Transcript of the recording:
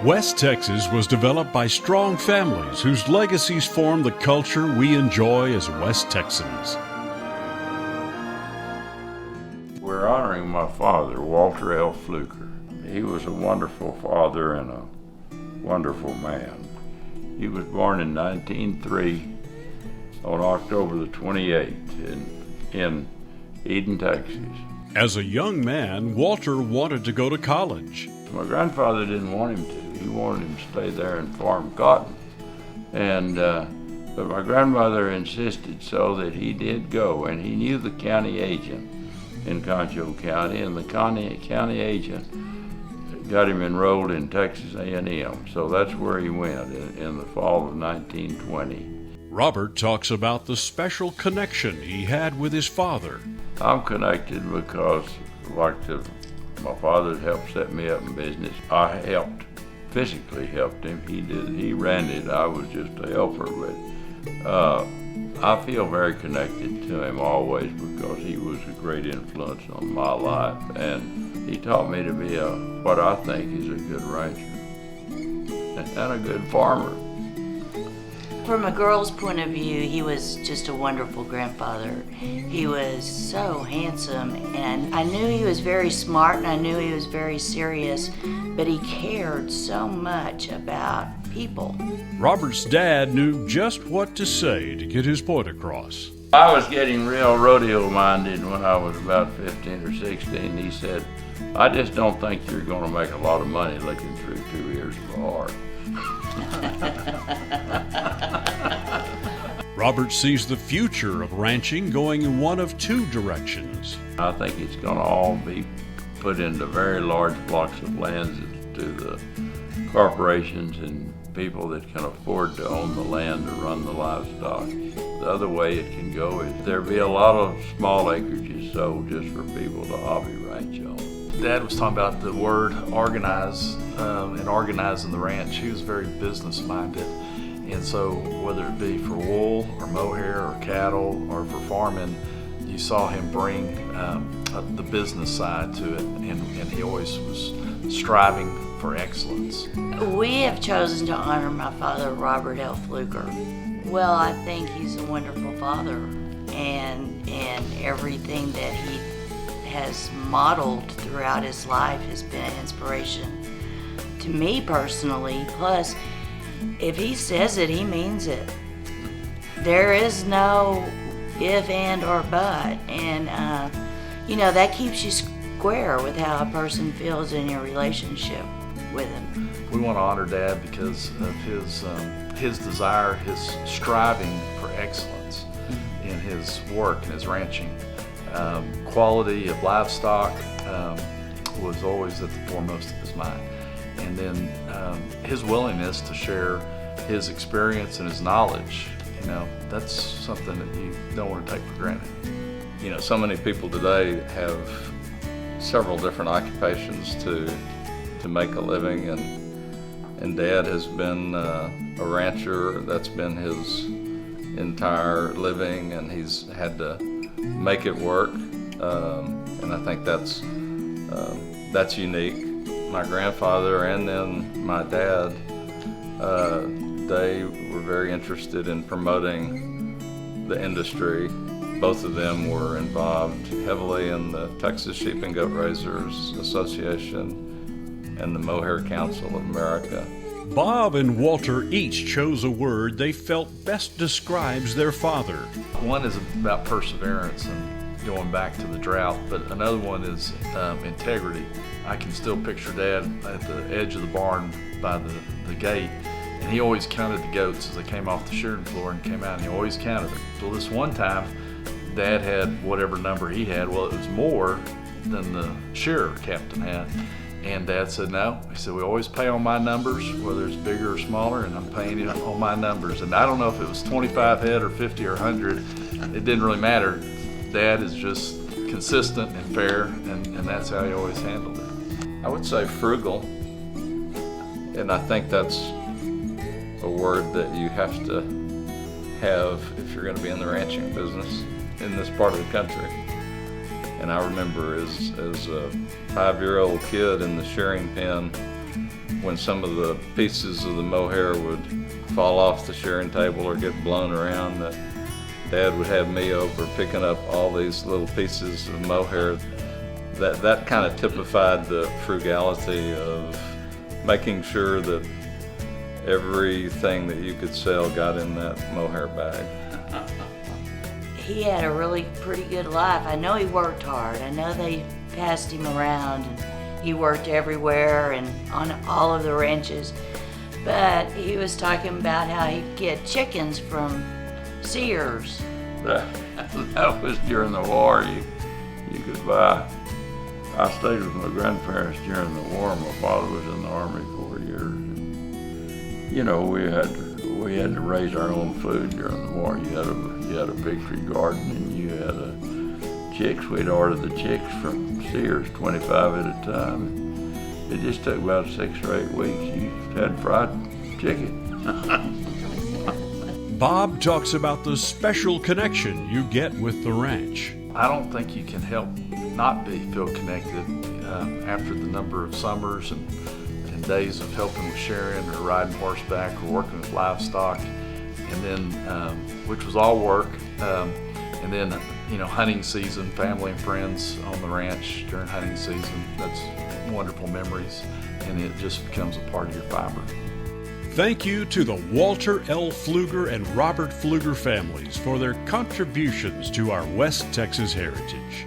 West Texas was developed by strong families whose legacies form the culture we enjoy as West Texans. We're honoring my father, Walter L. Pfluger. He was a wonderful father and a wonderful man. He was born in 1903 on October the 28th in Eden, Texas. As a young man, Walter wanted to go to college. My grandfather didn't want him to. He wanted him to stay there and farm cotton. But my grandmother insisted so that he did go, and he knew the county agent in Concho County, and the county agent got him enrolled in Texas A&M. So that's where he went in the fall of 1920. Robert talks about the special connection he had with his father. I'm connected because, my father helped set me up in business. I physically helped him. He ran it. I was just a helper. But I feel very connected to him always because he was a great influence on my life. And he taught me to be what I think is a good rancher and a good farmer. From a girl's point of view, he was just a wonderful grandfather. He was so handsome, and I knew he was very smart, and I knew he was very serious, but he cared so much about people. Robert's dad knew just what to say to get his point across. I was getting real rodeo-minded when I was about 15 or 16. He said, "I just don't think you're going to make a lot of money looking through 2 years of art." Robert sees the future of ranching going in one of two directions. I think it's going to all be put into very large blocks of land to the corporations and people that can afford to own the land to run the livestock. The other way it can go is there'll be a lot of small acreages sold just for people to hobby ranch on. Dad was talking about the word organize and organizing the ranch. He was very business minded, and so whether it be for wool or mohair or cattle or for farming, you saw him bring the business side to it, and he always was striving for excellence. We have chosen to honor my father, Robert L. Pfluger. Well, I think he's a wonderful father, and everything that he has modeled throughout his life has been an inspiration to me personally. Plus, if he says it, he means it. There is no if, and, or but, and that keeps you square with how a person feels in your relationship with him. We want to honor Dad because of his desire, his striving for excellence in his work and his ranching. Quality of livestock was always at the foremost of his mind. And then his willingness to share his experience and his knowledge, that's something that you don't want to take for granted. So many people today have several different occupations to make a living, and Dad has been a rancher. That's been his entire living, and he's had to make it work, and I think that's unique. My grandfather and then my dad, they were very interested in promoting the industry. Both of them were involved heavily in the Texas Sheep and Goat Raisers Association and the Mohair Council of America. Bob and Walter each chose a word they felt best describes their father. One is about perseverance and going back to the drought, but another one is integrity. I can still picture Dad at the edge of the barn by the gate, and he always counted the goats as they came off the shearing floor and came out, and he always counted them. So this one time, Dad had whatever number he had. Well, it was more than the shearer captain had. And Dad said, no. He said, we always pay on my numbers, whether it's bigger or smaller, and I'm paying it on my numbers. And I don't know if it was 25 head or 50 or 100. It didn't really matter. Dad is just consistent and fair, and that's how he always handled it. I would say frugal, and I think that's a word that you have to have if you're going to be in the ranching business in this part of the country. And I remember as a 5-year-old kid in the shearing pen, when some of the pieces of the mohair would fall off the sharing table or get blown around, that Dad would have me over picking up all these little pieces of mohair. That kind of typified the frugality of making sure that everything that you could sell got in that mohair bag. He had a really pretty good life. I know he worked hard. I know they passed him around and he worked everywhere and on all of the ranches. But he was talking about how he'd get chickens from Sears. That was during the war. You could buy. I stayed with my grandparents during the war. My father was in the Army 4 years. And, you know, we had to raise our own food during the war. You had a victory garden, and you had chicks. We'd order the chicks from Sears, 25 at a time. And it just took about 6 or 8 weeks. You had fried chicken. Bob talks about the special connection you get with the ranch. I don't think you can help not feel connected after the number of summers and days of helping with sharing or riding horseback or working with livestock, and then which was all work, and then hunting season, family and friends on the ranch during hunting season. That's wonderful memories, and it just becomes a part of your fiber. Thank you to the Walter L. Pfluger and Robert Pfluger families for their contributions to our West Texas heritage.